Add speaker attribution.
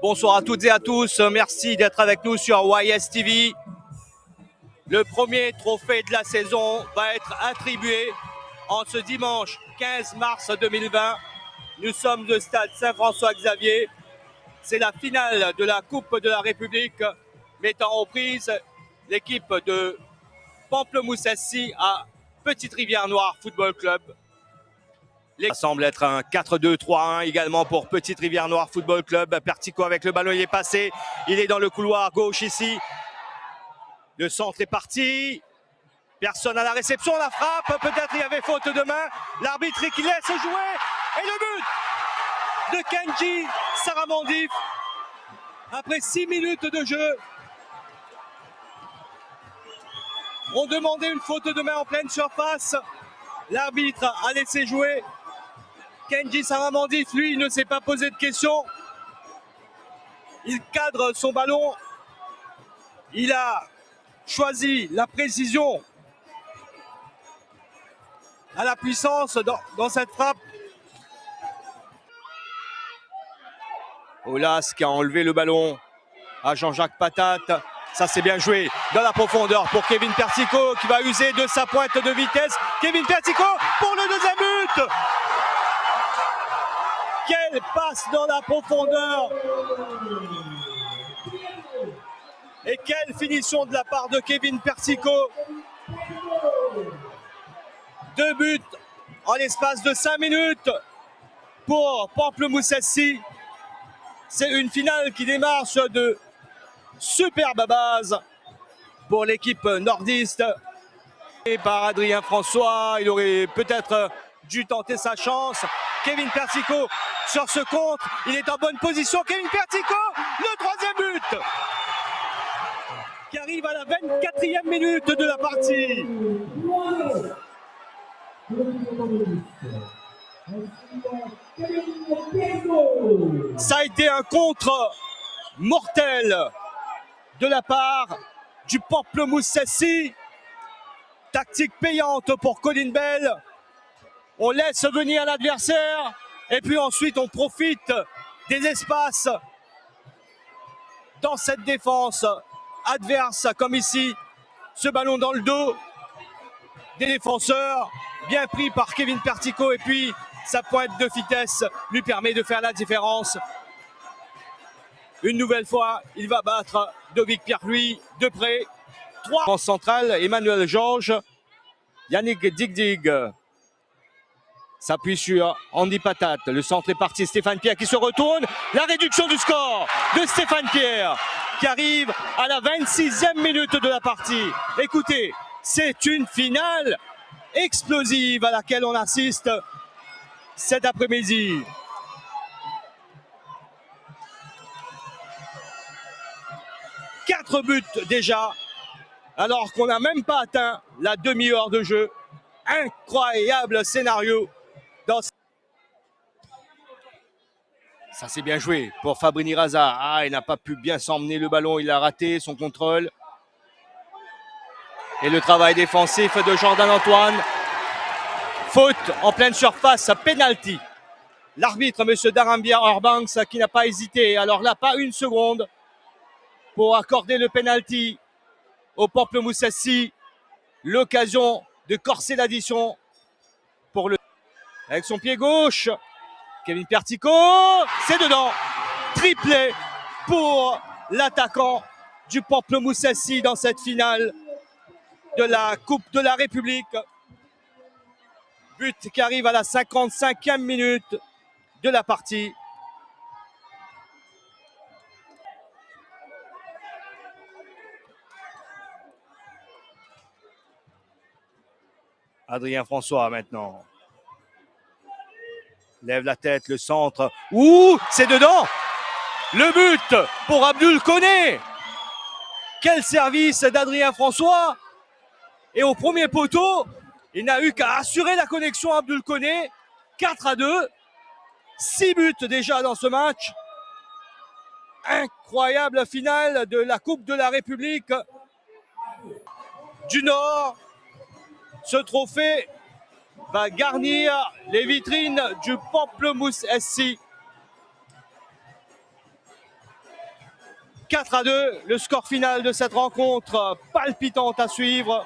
Speaker 1: Bonsoir à toutes et à tous, merci d'être avec nous sur YS TV. Le premier trophée de la saison va être attribué en ce dimanche 15 mars 2020. Nous sommes au stade Saint-François-Xavier. C'est la finale de la Coupe de la République, mettant aux prises l'équipe de Pamplemousse-SC à Petite-Rivière-Noire Football Club. Ça semble être un 4-2-3-1 également pour Petite-Rivière-Noire Football Club. Pertico avec le ballon, il est passé. Il est dans le couloir gauche ici. Le centre est parti. Personne à la réception, la frappe. Peut-être il y avait faute de main. L'arbitre qui laisse jouer. Et le but de Kenji Saramandif. Après 6 minutes de jeu. On demandait une faute de main en pleine surface. L'arbitre a laissé jouer. Kenji Saramandif, lui, il ne s'est pas posé de questions. Il cadre son ballon. Il a choisi la précision à la puissance dans cette frappe. Olas qui a enlevé le ballon à Jean-Jacques Patate. Ça, c'est bien joué dans la profondeur pour Kevin Pertico qui va user de sa pointe de vitesse. Kevin Pertico pour le deuxième but. Quelle passe dans la profondeur. Et quelle finition de la part de Kevin Pertico. 2 buts en l'espace de 5 minutes pour Pamplemousse-SC. C'est une finale qui démarre sur de superbes bases pour l'équipe nordiste. Et par Adrien François, il aurait peut-être dû tenter sa chance. Kevin Pertico sur ce contre, il est en bonne position. Kevin Pertico, le troisième but qui arrive à la 24e minute de la partie. Ça a été un contre mortel de la part du Pamplemousse-SC. Tactique payante pour Colin Bell. On laisse venir l'adversaire et puis ensuite on profite des espaces dans cette défense adverse comme ici. Ce ballon dans le dos des défenseurs, bien pris par Kevin Pertico et puis sa pointe de vitesse lui permet de faire la différence. Une nouvelle fois, il va battre Dovic Pierre-Louis de près. 3 en centrale, Emmanuel Georges, Yannick Digdig s'appuie sur Andy Patate. Le centre est parti, Stéphane Pierre qui se retourne. La réduction du score de Stéphane Pierre qui arrive à la 26e minute de la partie. Écoutez, c'est une finale explosive à laquelle on assiste cet après-midi. Quatre buts déjà, alors qu'on n'a même pas atteint la demi-heure de jeu. Incroyable scénario. Ça c'est bien joué pour Fabrini Raza. Ah, il n'a pas pu bien s'emmener le ballon, il a raté son contrôle. Et le travail défensif de Jordan Antoine. Faute en pleine surface, penalty. L'arbitre, M. Darambia Orbanks, qui n'a pas hésité. Alors là, pas une seconde pour accorder le penalty au Pamplemousse-SC. L'occasion de corser l'addition pour le... Avec son pied gauche, Kevin Pertico, c'est dedans. Triplé pour l'attaquant du Pamplemousse-SC dans cette finale de la Coupe de la République. But qui arrive à la 55e minute de la partie. Adrien François maintenant. Lève la tête, le centre. Ouh, c'est dedans. Le but pour Abdul Koné. Quel service d'Adrien François. Et au premier poteau, il n'a eu qu'à assurer la connexion à Abdul Koné. 4-2. 6 buts déjà dans ce match. Incroyable finale de la Coupe de la République du Nord. Ce trophée va garnir les vitrines du Pamplemousse-SC. 4-2, le score final de cette rencontre palpitante à suivre.